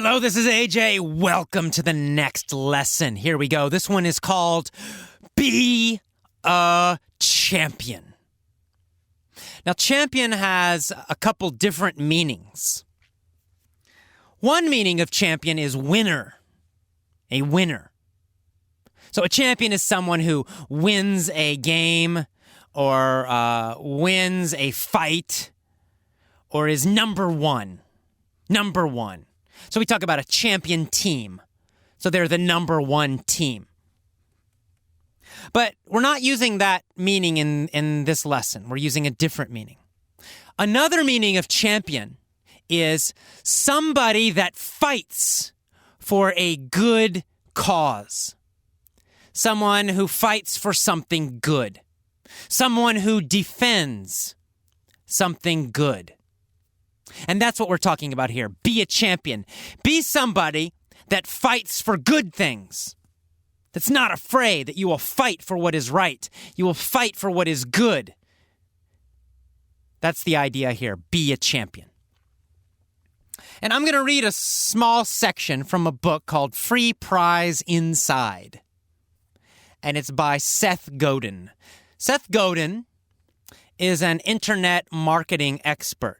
Hello, this is AJ. Welcome to the next lesson. Here we go. This one is called Be a Champion. Now, champion has a couple different meanings. One meaning of champion is winner, a winner. So a champion is someone who wins a game or wins a fight or is number one. Number one. So we talk about a champion team. So they're the number one team. But we're not using that meaning in this lesson. We're using a different meaning. Another meaning of champion is somebody that fights for a good cause. Someone who fights for something good. Someone who defends something good. And that's what we're talking about here. Be a champion. Be somebody that fights for good things. That's not afraid, that you will fight for what is right. You will fight for what is good. That's the idea here. Be a champion. And I'm going to read a small section from a book called Free Prize Inside. And it's by Seth Godin. Seth Godin is an internet marketing expert.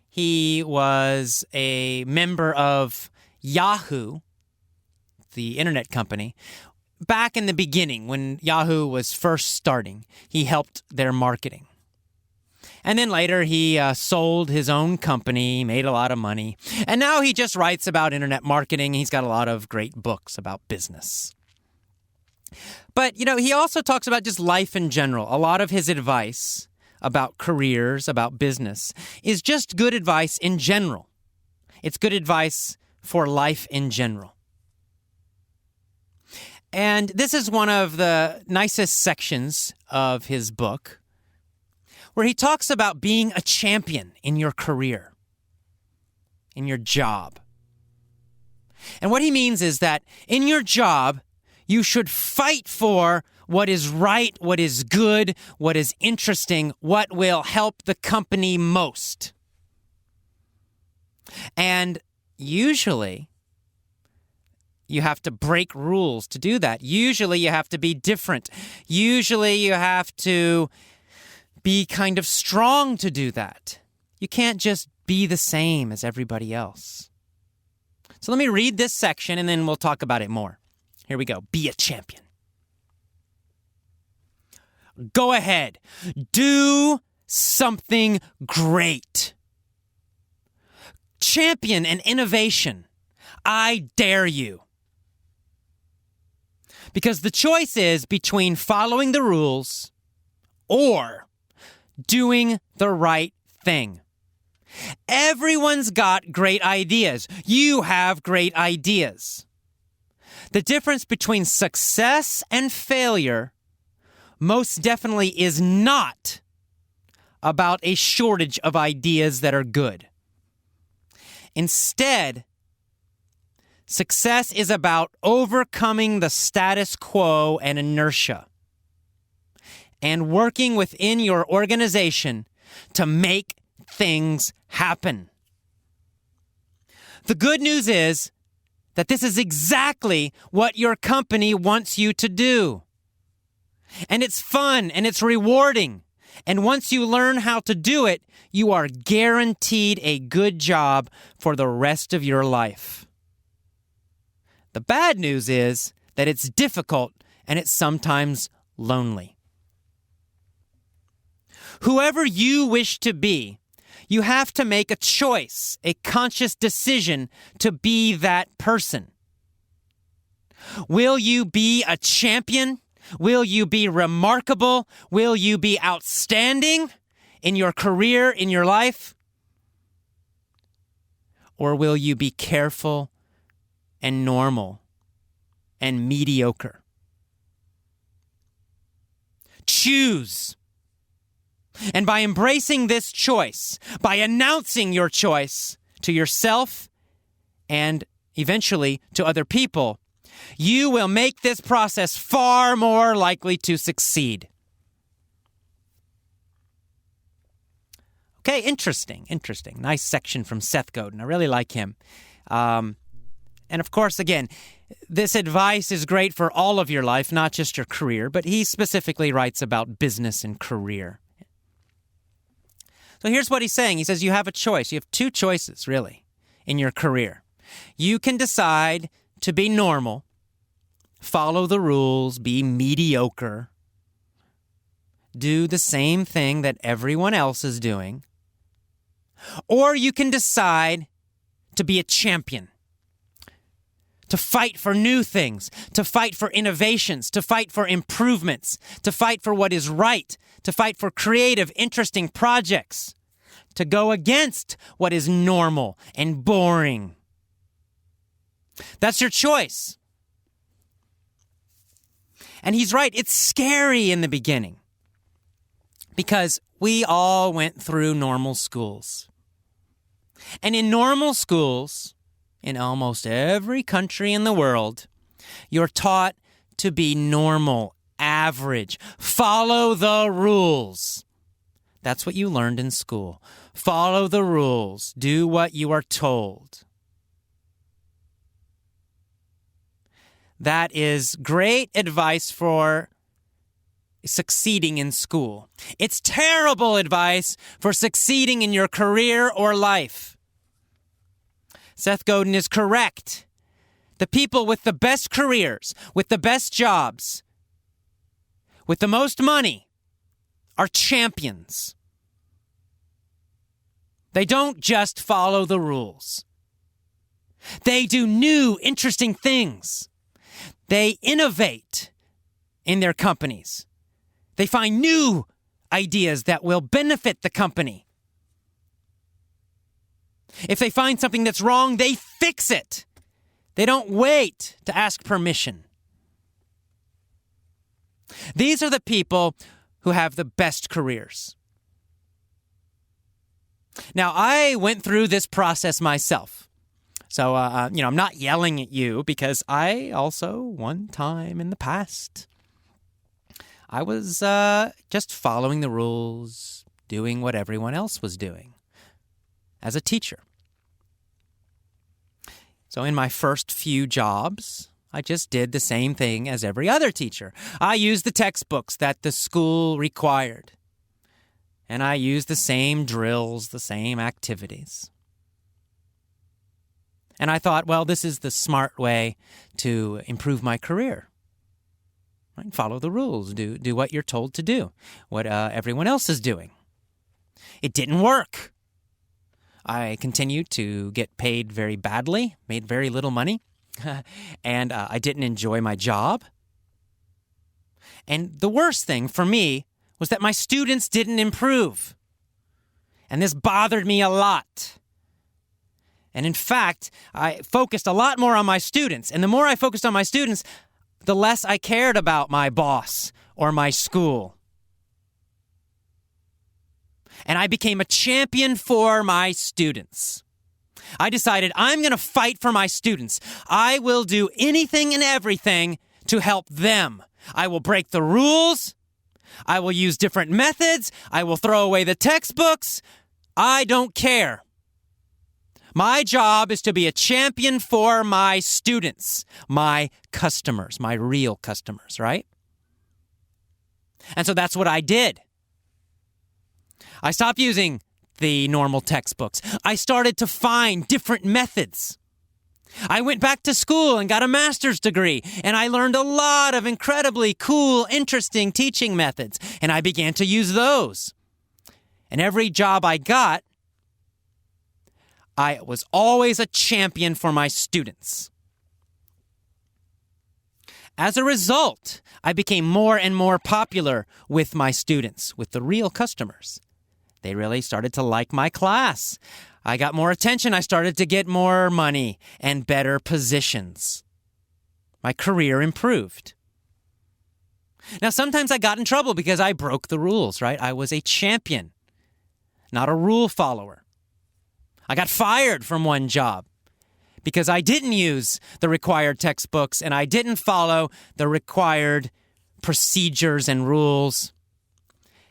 He was a member of Yahoo, the internet company. Back in the beginning, when Yahoo was first starting, he helped their marketing. And then later, he sold his own company, made a lot of money. And now he just writes about internet marketing. He's got a lot of great books about business. But, he also talks about just life in general. A lot of his advice about careers, about business, is just good advice in general. It's good advice for life in general. And this is one of the nicest sections of his book, where he talks about being a champion in your career, in your job. And what he means is that in your job, you should fight for what is right, what is good, what is interesting, what will help the company most. And usually, you have to break rules to do that. Usually, you have to be different. Usually, you have to be kind of strong to do that. You can't just be the same as everybody else. So let me read this section and then we'll talk about it more. Here we go. Be a champion. Go ahead. Do something great. Champion an innovation. I dare you. Because the choice is between following the rules or doing the right thing. Everyone's got great ideas. You have great ideas. The difference between success and failure most definitely is not about a shortage of ideas that are good. Instead, success is about overcoming the status quo and inertia and working within your organization to make things happen. The good news is that this is exactly what your company wants you to do. And it's fun and it's rewarding. And once you learn how to do it, you are guaranteed a good job for the rest of your life. The bad news is that it's difficult and it's sometimes lonely. Whoever you wish to be, you have to make a choice, a conscious decision to be that person. Will you be a champion? Will you be remarkable? Will you be outstanding in your career, in your life? Or will you be careful and normal and mediocre? Choose. And by embracing this choice, by announcing your choice to yourself and eventually to other people, you will make this process far more likely to succeed. Okay, interesting. Nice section from Seth Godin. I really like him. And of course, again, this advice is great for all of your life, not just your career, but he specifically writes about business and career. So here's what he's saying. He says you have a choice. You have two choices, really, in your career. You can decide to be normal, follow the rules, be mediocre, do the same thing that everyone else is doing, or you can decide to be a champion, to fight for new things, to fight for innovations, to fight for improvements, to fight for what is right, to fight for creative, interesting projects, to go against what is normal and boring. That's your choice. And he's right, it's scary in the beginning because we all went through normal schools. And in normal schools, in almost every country in the world, you're taught to be normal, average, follow the rules. That's what you learned in school. Follow the rules. Do what you are told. That is great advice for succeeding in school. It's terrible advice for succeeding in your career or life. Seth Godin is correct. The people with the best careers, with the best jobs, with the most money are champions. They don't just follow the rules. They do new, interesting things. They innovate in their companies. They find new ideas that will benefit the company. If they find something that's wrong, they fix it. They don't wait to ask permission. These are the people who have the best careers. Now, I went through this process myself. So, I'm not yelling at you because I also, one time in the past, I was just following the rules, doing what everyone else was doing as a teacher. So in my first few jobs, I just did the same thing as every other teacher. I used the textbooks that the school required. And I used the same drills, the same activities. And I thought, well, this is the smart way to improve my career. Right? Follow the rules. Do what you're told to do, what everyone else is doing. It didn't work. I continued to get paid very badly, made very little money, and I didn't enjoy my job. And the worst thing for me was that my students didn't improve. And this bothered me a lot. And in fact, I focused a lot more on my students. And the more I focused on my students, the less I cared about my boss or my school. And I became a champion for my students. I decided I'm going to fight for my students. I will do anything and everything to help them. I will break the rules. I will use different methods. I will throw away the textbooks. I don't care. My job is to be a champion for my students, my customers, my real customers, right? And so that's what I did. I stopped using the normal textbooks. I started to find different methods. I went back to school and got a master's degree, and I learned a lot of incredibly cool, interesting teaching methods, and I began to use those. And every job I got, I was always a champion for my students. As a result, I became more and more popular with my students, with the real customers. They really started to like my class. I got more attention. I started to get more money and better positions. My career improved. Now, sometimes I got in trouble because I broke the rules, right? I was a champion, not a rule follower. I got fired from one job because I didn't use the required textbooks and I didn't follow the required procedures and rules.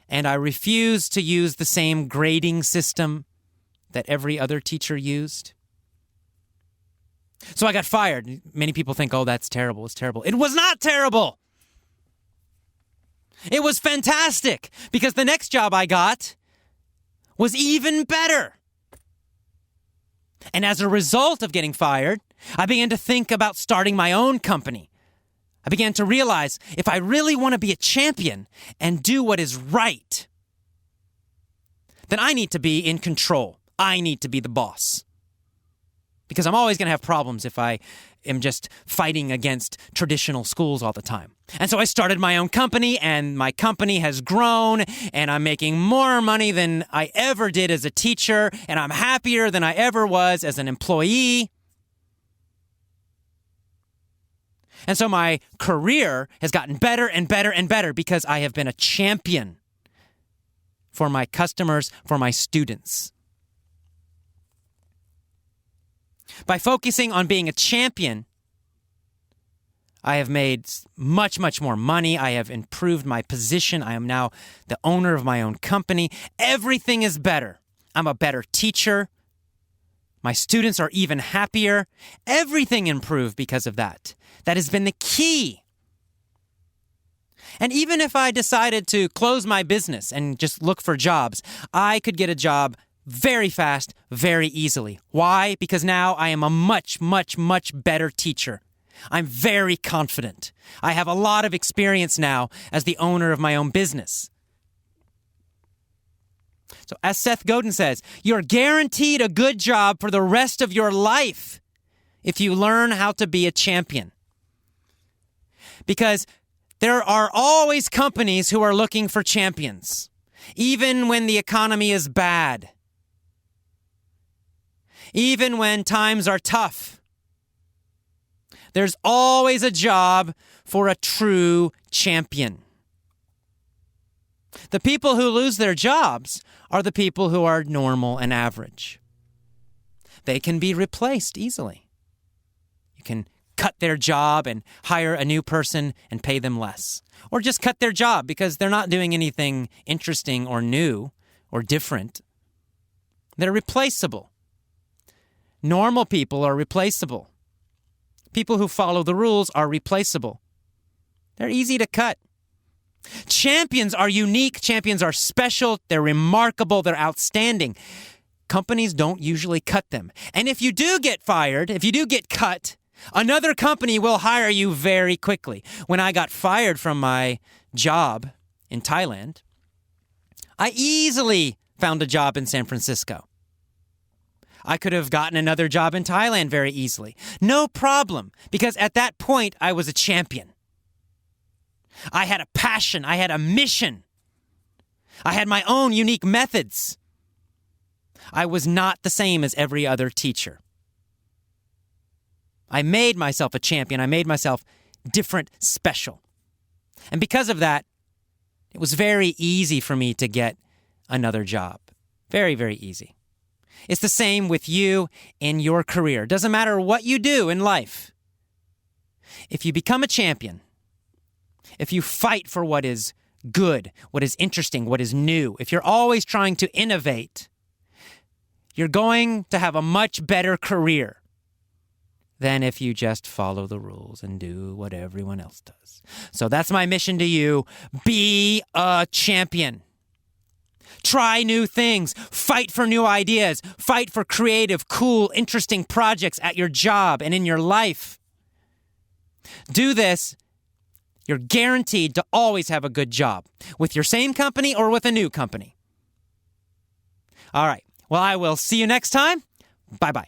And I refused to use the same grading system that every other teacher used. So I got fired. Many people think, oh, that's terrible. It's terrible. It was not terrible. It was fantastic because the next job I got was even better. And as a result of getting fired, I began to think about starting my own company. I began to realize if I really want to be a champion and do what is right, then I need to be in control. I need to be the boss. Because I'm always going to have problems if I am just fighting against traditional schools all the time. And so I started my own company, and my company has grown, and I'm making more money than I ever did as a teacher, and I'm happier than I ever was as an employee. And so my career has gotten better and better and better because I have been a champion for my customers, for my students. By focusing on being a champion, I have made much, much more money. I have improved my position. I am now the owner of my own company. Everything is better. I'm a better teacher. My students are even happier. Everything improved because of that. That has been the key. And even if I decided to close my business and just look for jobs, I could get a job very fast, very easily. Why? Because now I am a much, much, much better teacher. I'm very confident. I have a lot of experience now as the owner of my own business. So as Seth Godin says, you're guaranteed a good job for the rest of your life if you learn how to be a champion. Because there are always companies who are looking for champions, even when the economy is bad. Even when times are tough, there's always a job for a true champion. The people who lose their jobs are the people who are normal and average. They can be replaced easily. You can cut their job and hire a new person and pay them less. Or just cut their job because they're not doing anything interesting or new or different. They're replaceable. Normal people are replaceable. People who follow the rules are replaceable. They're easy to cut. Champions are unique. Champions are special. They're remarkable. They're outstanding. Companies don't usually cut them. And if you do get fired, if you do get cut, another company will hire you very quickly. When I got fired from my job in Thailand, I easily found a job in San Francisco. I could have gotten another job in Thailand very easily. No problem, because at that point, I was a champion. I had a passion. I had a mission. I had my own unique methods. I was not the same as every other teacher. I made myself a champion. I made myself different, special. And because of that, it was very easy for me to get another job. Very, very easy. It's the same with you in your career. Doesn't matter what you do in life. If you become a champion, if you fight for what is good, what is interesting, what is new, if you're always trying to innovate, you're going to have a much better career than if you just follow the rules and do what everyone else does. So that's my mission to you. Be a champion. Try new things. Fight for new ideas. Fight for creative, cool, interesting projects at your job and in your life. Do this. You're guaranteed to always have a good job with your same company or with a new company. All right. Well, I will see you next time. Bye-bye.